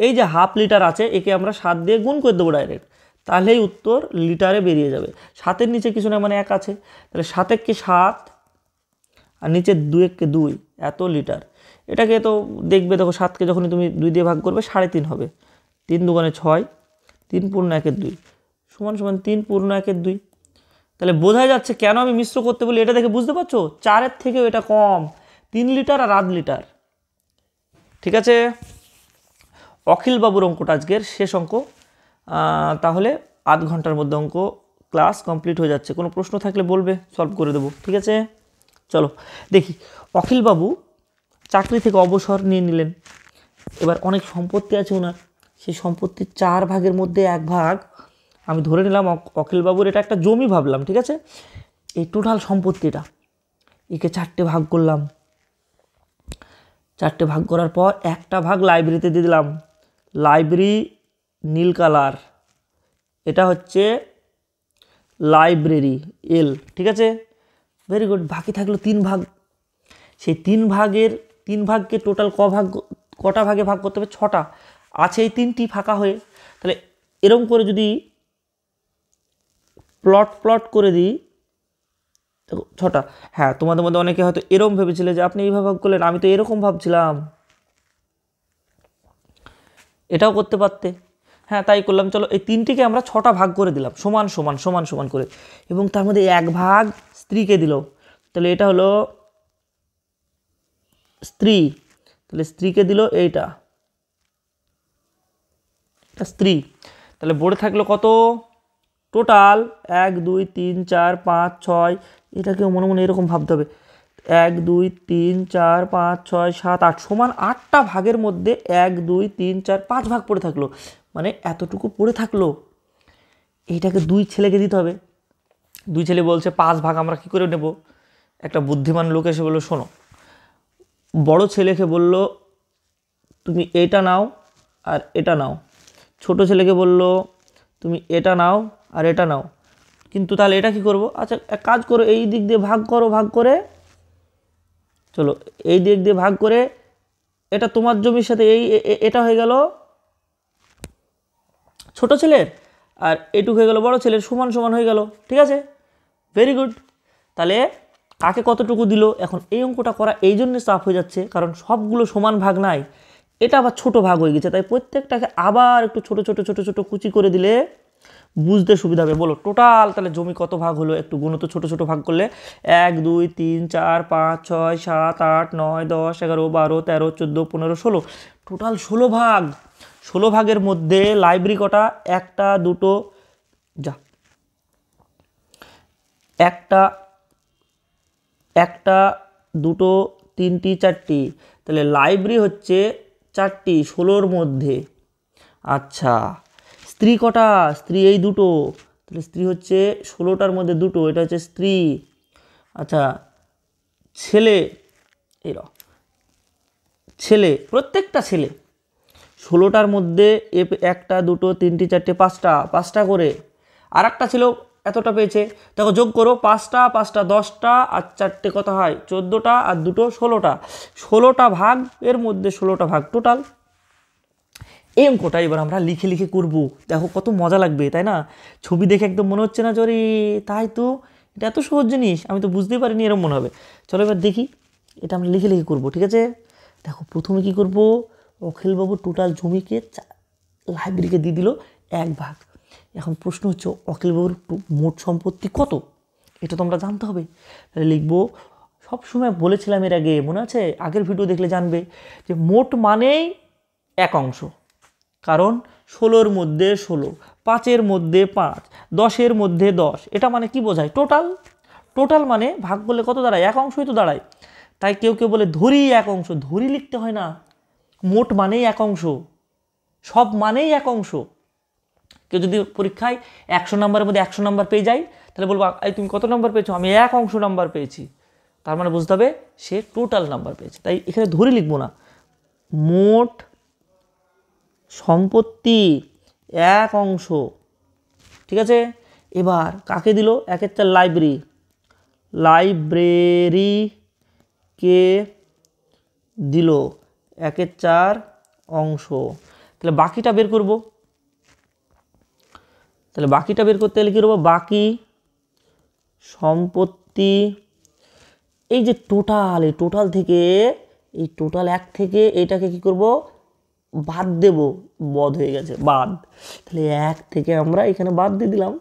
এই যে হাফ লিটার আছে, একে আমরা 7 দিয়ে গুণ করে দেবো ডাইরেক্ট, তাহলেই উত্তর লিটারে বেরিয়ে যাবে। 7-এর নিচে কিছু না মানে 1 আছে, তাহলে 7 1 কে 7 আর নিচে 2 1 কে 2, এত লিটার। এটাকে তো দেখবে, দেখো 7কে যখনই তুমি 2 দিয়ে ভাগ করবে 3.5 হবে, 3 দুগুণে 6, 3 পূর্ণ 1 2 সমান সমান 3 পূর্ণ 1 2। তাহলে বোঝা যাচ্ছে কেন আমি মিশ্র করতে বলি, এটা দেখে বুঝতে পারছো, 4-এর থেকেও এটা কম, 3 লিটার আর আধ লিটার। ঠিক আছে, অখিল বাবুর অঙ্কটা আজকের শেষ অঙ্ক। তাহলে আধ ঘন্টার মধ্যে অঙ্ক ক্লাস কমপ্লিট হয়ে যাচ্ছে। কোনো প্রশ্ন থাকলে বলবে, সলভ করে দেবো। ঠিক আছে, চলো দেখি। অখিল বাবু চাকরি থেকে অবসর নিয়ে নিলেন, এবার অনেক সম্পত্তি আছে ওনার, সেই সম্পত্তির 4 ভাগের মধ্যে 1 ভাগ আমি ধরে নিলাম অখিল বাবুর, এটা একটা জমি ভাবলাম, ঠিক আছে। এই টোটাল সম্পত্তিটা, একে 4টে ভাগ করলাম, 4টে ভাগ করার পর একটা ভাগ লাইব্রেরিতে দিয়ে দিলাম, লাইব্রেরি নীল কালার, এটা হচ্ছে লাইব্রেরি এল, ঠিক আছে, ভেরি গুড। বাকি থাকলো 3 ভাগ, সেই 3 ভাগকে টোটাল কটা ভাগে ভাগ করতে হবে? 6টা, আছে এই 3টি ফাঁকা হয়ে। তাহলে এরকম করে যদি প্লট করে দিই, দেখো 6টা। হ্যাঁ, তোমাদের মধ্যে অনেকে হয়তো এরকম ভেবেছিলে যে আপনি এইভাবে ভাগ করলেন, আমি তো এরকম ভাবছিলাম, এটাও করতে পারতে। হ্যাঁ তাই করলাম। চলো এই 3টিকে আমরা 6টা ভাগ করে দিলাম সমান সমান সমান সমান করে, এবং তার মধ্যে 1 ভাগ স্ত্রীকে দিল। তাহলে এটা হলো স্ত্রী, তাহলে স্ত্রীকে দিল এইটা স্ত্রী। তাহলে পড়ে থাকলো কত টোটাল 1 2 3 4 5 6, এটাকেও মনে মনে এরকম ভাবতে হবে, 1 2 3 4 5 6 7 8 সমান 8টা ভাগের মধ্যে 1 2 3 4 5 ভাগ পড়ে থাকলো, মানে এতটুকু পড়ে থাকলো। এইটাকে 2 ছেলেকে দিতে হবে। 2 ছেলে বলছে 5 ভাগ আমরা কি করে নেব? একটা বুদ্ধিমান লোক এসে বললো শোনো, বড় ছেলেকে বলল তুমি এটা নাও আর এটা নাও, ছোট ছেলেকে বলল তুমি এটা নাও আর এটা নাও, কিন্তু তাহলে এটা কি করব? আচ্ছা এক কাজ করো, এই দিক দিয়ে ভাগ করো, ভাগ করে চলো এই দিক দিয়ে ভাগ করে এটা তোমার জমির সাথে এটা হয়ে গেল ছোট ছেলের, আর এটুকু হয়ে গেল বড় ছেলের, সমান সমান হয়ে গেল। ঠিক আছে, ভেরি গুড। তাহলে কাকে কতটুকু দিল? এখন এই অঙ্কটা করা এই জন্য চাপ হয়ে যাচ্ছে কারণ সবগুলো সমান ভাগ নাই, এটা আবার ছোট ভাগ হয়ে গেছে, তাই প্রত্যেকটাকে আবার একটু ছোট ছোট ছোট ছোট কুচি করে দিলে বুঝতে সুবিধা হবে। বলো টোটাল তাহলে জমি কত ভাগ হলো? একটু গুণ তো, ছোট ছোট ভাগ করলে 1 2 3 4 5 6 7 8 9 10 11 12 13 14 15 16, টোটাল 16 ভাগ। 16 ভাগের মধ্যে লাইব্রেরি কটা? একটা দুটো যা একটা একটা দুটো তিনটি চারটি, তাহলে লাইব্রেরি হচ্ছে 4টি 16র মধ্যে। আচ্ছা স্ত্রী কটা? স্ত্রী এই দুটো, তাহলে স্ত্রী হচ্ছে 16টার মধ্যে দুটো, এটা হচ্ছে স্ত্রী। আচ্ছা ছেলে, এই ছেলে প্রত্যেকটা ছেলে 16টার মধ্যে একটা দুটো তিনটি চারটে পাঁচটা করে, আর একটা ছিল এতটা পেয়েছে, দেখো যোগ করো, 5টা 5টা 10টা আর 4টে কত হয়? 14টা আর দুটো 16টা, 16টা ভাগ এর মধ্যে 16টা ভাগ টোটাল। এই অঙ্কটা এবার আমরা লিখে লিখে করব, দেখো কত মজা লাগবে তাই না? ছবি দেখে একদম মনে হচ্ছে না জরি তাই তো, এটা এত সহজ জিনিস আমি তো বুঝতেই পারিনি এরকম মনে হবে। চলো এবার দেখি, এটা আমরা লিখে লিখে করব। ঠিক আছে, দেখো প্রথমে কি করব, অখিলবাবু টোটাল জমিকে লাইব্রেরিকে দিয়ে দিল 1 ভাগ। এখন প্রশ্ন হচ্ছে অখিলবাবুর মোট সম্পত্তি কত, এটা তো আমরা জানতে হবে। তাহলে লিখবো, সবসময় বলেছিলাম এর আগে, মনে আছে আগের ভিডিও দেখলে জানবে যে মোট মানেই 1 অংশ, কারণ 16র মধ্যে 16, 5-এর মধ্যে 5, 10-এর মধ্যে 10, এটা মানে কি বোঝায়? টোটাল। টোটাল মানে ভাগ করলে কত দাঁড়ায়? 1 অংশই তো দাঁড়ায়। তাই কেউ কেউ বলে ধরি 1 অংশ, ধরি লিখতে হয় না, মোট মানেই 1 অংশ, সব মানেই 1 অংশ। কেউ যদি পরীক্ষায় 100 নম্বরের মধ্যে 100 নম্বর পেয়ে যায়, তাহলে বলবো এই তুমি কত নম্বর পেয়েছো? আমি 1 অংশ নাম্বার পেয়েছি, তার মানে বুঝতে হবে সে টোটাল নাম্বার পেয়েছে। তাই এখানে ধরে লিখবো না, মোট সম্পত্তি 1 অংশ। ঠিক আছে, এবার কাকে দিল? 1-4 লাইব্রেরি, লাইব্রেরিকে দিল 1-4 অংশ। তাহলে বাকিটা বের করব, তাহলে বাকিটা বের করতে গেলে কী করবো? বাকি সম্পত্তি, এই যে টোটাল, এই টোটাল থেকে, এই টোটাল 1 থেকে এটাকে কি করব? বাদ দেব, বদ হয়ে গেছে বাদ। তাহলে 1 থেকে আমরা এখানে বাদ দিয়ে দিলাম,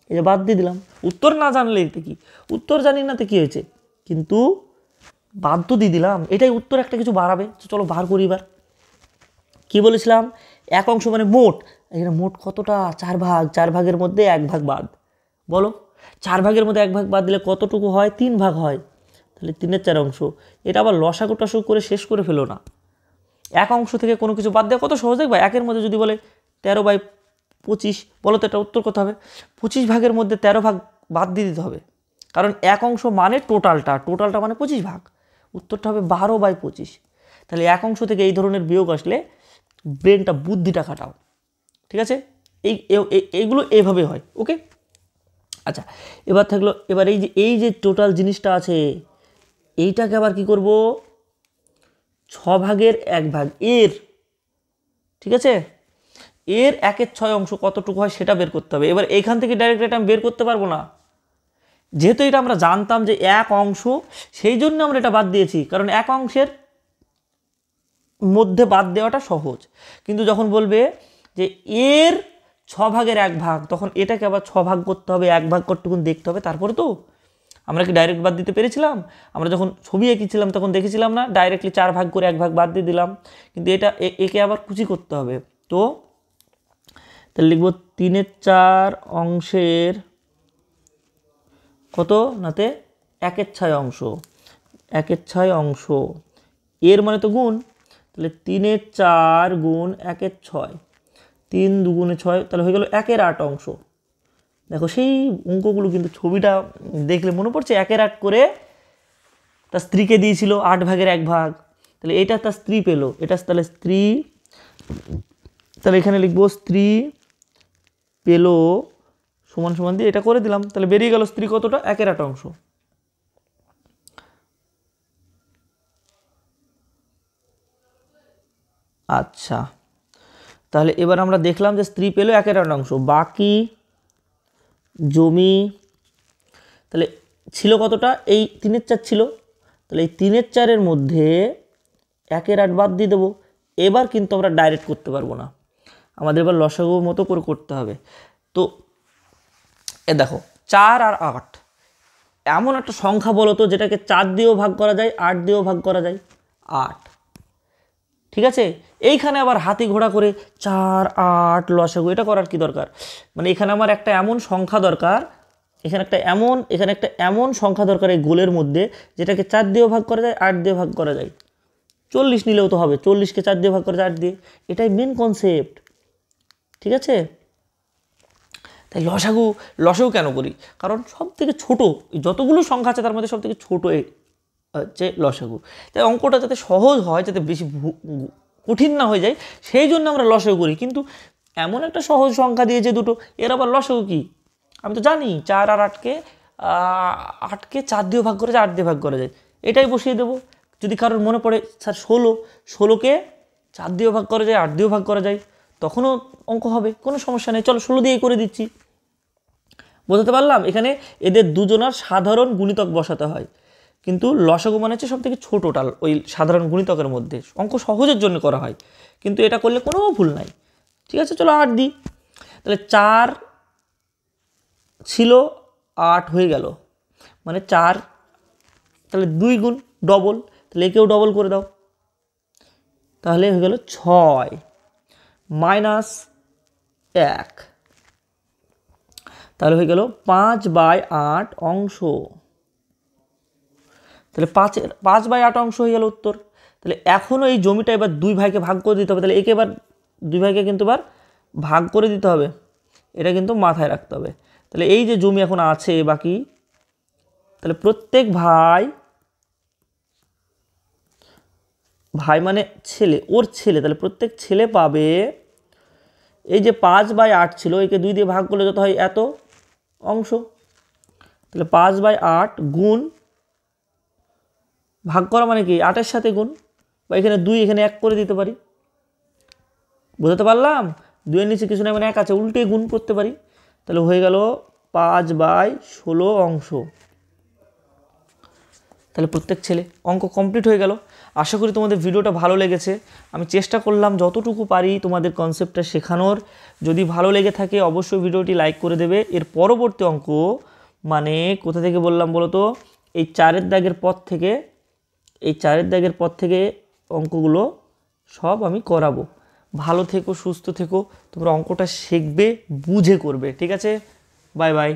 এই যে বাদ দিয়ে দিলাম। উত্তর না জানলে এতে কি, উত্তর জানি না তো কী হয়েছে, কিন্তু বাদ তো দিয়ে দিলাম, এটাই উত্তর একটা কিছু বাড়াবে। চলো বার করি এবার। কী বলেছিলাম? 1 অংশ মানে মোট, এখানে মোট কতটা? 4 ভাগ, 4 ভাগের মধ্যে 1 ভাগ বাদ। বলো 4 ভাগের মধ্যে 1 ভাগ বাদ দিলে কতটুকু হয়? 3 ভাগ হয়, তাহলে 3-4 অংশ। এটা আবার লসাগু টসাগু করে শেষ করে ফেলো না, 1 অংশ থেকে কোনো কিছু বাদ দেওয়া কত সহজ দেখবা। 1-এর মধ্যে যদি বলে 13/25, বলো তো এটা উত্তর কত হবে? 25 ভাগের মধ্যে 13 ভাগ বাদ দিয়ে দিতে হবে, কারণ 1 অংশ মানে টোটালটা, টোটালটা মানে 25 ভাগ, উত্তরটা হবে 12/25। তাহলে 1 অংশ থেকে এই ধরনের বিয়োগ আসলে ব্রেনটা, বুদ্ধিটা খাটাও। ঠিক আছে, এইগুলো এইভাবে হয়। ওকে, আচ্ছা এবার থাকলো, এবার এই যে টোটাল জিনিসটা আছে, এইটাকে আবার কি করব? 6 ভাগের 1 ভাগ এর, ঠিক আছে, এর 1/6 অংশ কতটুকু হয় সেটা বের করতে হবে। এবার এখান থেকে ডাইরেক্ট এটা আমি বের করতে পারবো না, যেহেতু এটা আমরা জানতাম যে 1 অংশ, সেই জন্য আমরা এটা বাদ দিয়েছি, কারণ 1 অংশের মধ্যে বাদ দেওয়াটা সহজ। কিন্তু যখন বলবে যে এর 6 ভাগের 1 ভাগ, তখন এটাকে আবার 6 ভাগ করতে হবে, 1 ভাগ কতটুকুন দেখতে হবে, তারপরে তো আমরা কি ডাইরেক্ট বাদ দিতে পেরেছিলাম? আমরা যখন ছবি এঁকেছিলাম তখন দেখেছিলাম না, ডাইরেক্টলি 4 ভাগ করে 1 ভাগ বাদ দিয়ে দিলাম। কিন্তু এটা একে আবার কুচি করতে হবে, তো তাহলে লিখব 3/4 অংশের কত নাতে 1/6 অংশ, 1/6 অংশ, এর মানে তো গুণ, তাহলে 3/4 গুণ 1/6, 3 2 6, তাহলে হয়ে গেল 1/8 অংশ। দেখো সেই অঙ্কগুলো কিন্তু ছবিটা দেখলে মনে পড়ছে, 1/8 করে তার স্ত্রীকে দিয়েছিল 8 ভাগের 1 ভাগ, তাহলে এটা তার স্ত্রী পেল, এটা তাহলে স্ত্রী, তাহলে এখানে লিখবো স্ত্রী পেল সমান সমান দিয়ে এটা করে দিলাম, তাহলে বেরিয়ে গেল স্ত্রী কতটা, 1/8 অংশ। আচ্ছা, তাহলে এবার আমরা দেখলাম যে স্ত্রী পেল 1/8 অংশ, বাকি জমি তাহলে ছিল কতটা, এই 3/4 ছিল, তাহলে এই 3/4 মধ্যে 1/8 বাদ দিয়ে দেবো। এবার কিন্তু আমরা ডাইরেক্ট করতে পারবো না, আমাদের এবার লসাগুর মতো করে করতে হবে। তো এ দেখো 4 আর 8 এমন একটা সংখ্যা বলো তো যেটাকে 4 দিয়েও ভাগ করা যায়, 8 দিয়েও ভাগ করা যায়, 8। ঠিক আছে, এইখানে আবার হাতি ঘোড়া করে 4 8 লসাগু এটা করার কি দরকার? মানে এখানে আমার একটা এমন সংখ্যা দরকার, এখানে একটা এমন সংখ্যা দরকার এই গোলের মধ্যে যেটাকে 4 দিয়েও ভাগ করা যায়, 8 দিয়ে ভাগ করা যায়। 40 নিলেও তো হবে, 40কে 4 দিয়ে ভাগ করা যায় 8 দিয়ে, এটাই মেন কনসেপ্ট। ঠিক আছে, তাই লসাগু কেন করি? কারণ সব থেকে ছোটো যতগুলো সংখ্যা আছে তার মধ্যে সব থেকে ছোটো হচ্ছে লসাগু। তাই অঙ্কটা যাতে সহজ হয়, যাতে বেশি কঠিন না হয়ে যায়, সেই জন্য আমরা লসাগু করি। কিন্তু এমন একটা সহজ সংখ্যা দিয়েছে দুটো, এর আবার লসাগু কি? আমি তো জানি 4 আর 8কে 4 দিয়ে ভাগ করা যায়, 8 দিয়ে ভাগ করা যায়, এটাই বসিয়ে দেবো। যদি কারোর মনে পড়ে স্যার 16কে 4 দিয়েও ভাগ করা যায়, 8 দিয়েও ভাগ করা যায়, তখনও অঙ্ক হবে, কোনো সমস্যা নেই। চলো 16 দিয়ে করে দিচ্ছি। বোঝাতে পারলাম? এখানে এদের দুজনার সাধারণ গুণিতক বসাতে হয়, কিন্তু লসাগু মানে হচ্ছে সব থেকে ছোটোটা ওই সাধারণ গুণিতকের মধ্যে, অঙ্ক সহজের জন্য করা হয়, কিন্তু এটা করলে কোনো ভুল নাই। ঠিক আছে, চলো 8 দিই, তাহলে 4 ছিল 8 হয়ে গেল, মানে 4, তাহলে 2 গুণ ডবল, তাহলে একেও ডবল করে দাও, তাহলে হয়ে গেল 6 মাইনাস 1, তাহলে হয়ে গেল 5/8 অংশ। তাহলে 5/8 অংশ হয়ে গেল উত্তর। তাহলে এখনও এই জমিটা এবার 2 ভাইকে ভাগ করে দিতে হবে, তাহলে একে এবার 2 ভাইকে কিন্তু এবার ভাগ করে দিতে হবে, এটা কিন্তু মাথায় রাখতে হবে। তাহলে এই যে জমি এখন আছে বাকি, তাহলে প্রত্যেক ভাই মানে ছেলে, ওর ছেলে, তাহলে প্রত্যেক ছেলে পাবে এই যে 5/8 ছিল, একে 2 দিয়ে ভাগ করলে যত হয় এত অংশ, তাহলে 5/8 গুণ ভাগ করা মানে কি 8-এর সাথে গুণ, বা এখানে 2 এখানে 1 করে দিতে পারি। বোঝাতে পারলাম? 2-এর নিচে কিছু না, মানে 1 আছে, উল্টে গুণ করতে পারি, তাহলে হয়ে গেল 5/16 অংশ। তাহলে প্রত্যেক ছেলে, অঙ্ক কমপ্লিট হয়ে গেল। আশা করি তোমাদের ভিডিওটা ভালো লেগেছে। আমি চেষ্টা করলাম যতটুকু পারি তোমাদের কনসেপ্টটা শেখানোর। যদি ভালো লেগে থাকে অবশ্যই ভিডিওটি লাইক করে দেবে। এর পরবর্তী অঙ্ক মানে কোথা থেকে বললাম বলো তো, এই 4-এর দাগের পর থেকে অঙ্কগুলো সব আমি করাবো। ভালো থেকো, সুস্থ থেকো, তোমরা অঙ্কটা শিখবে, বুঝে করবে। ঠিক আছে, বাই বাই।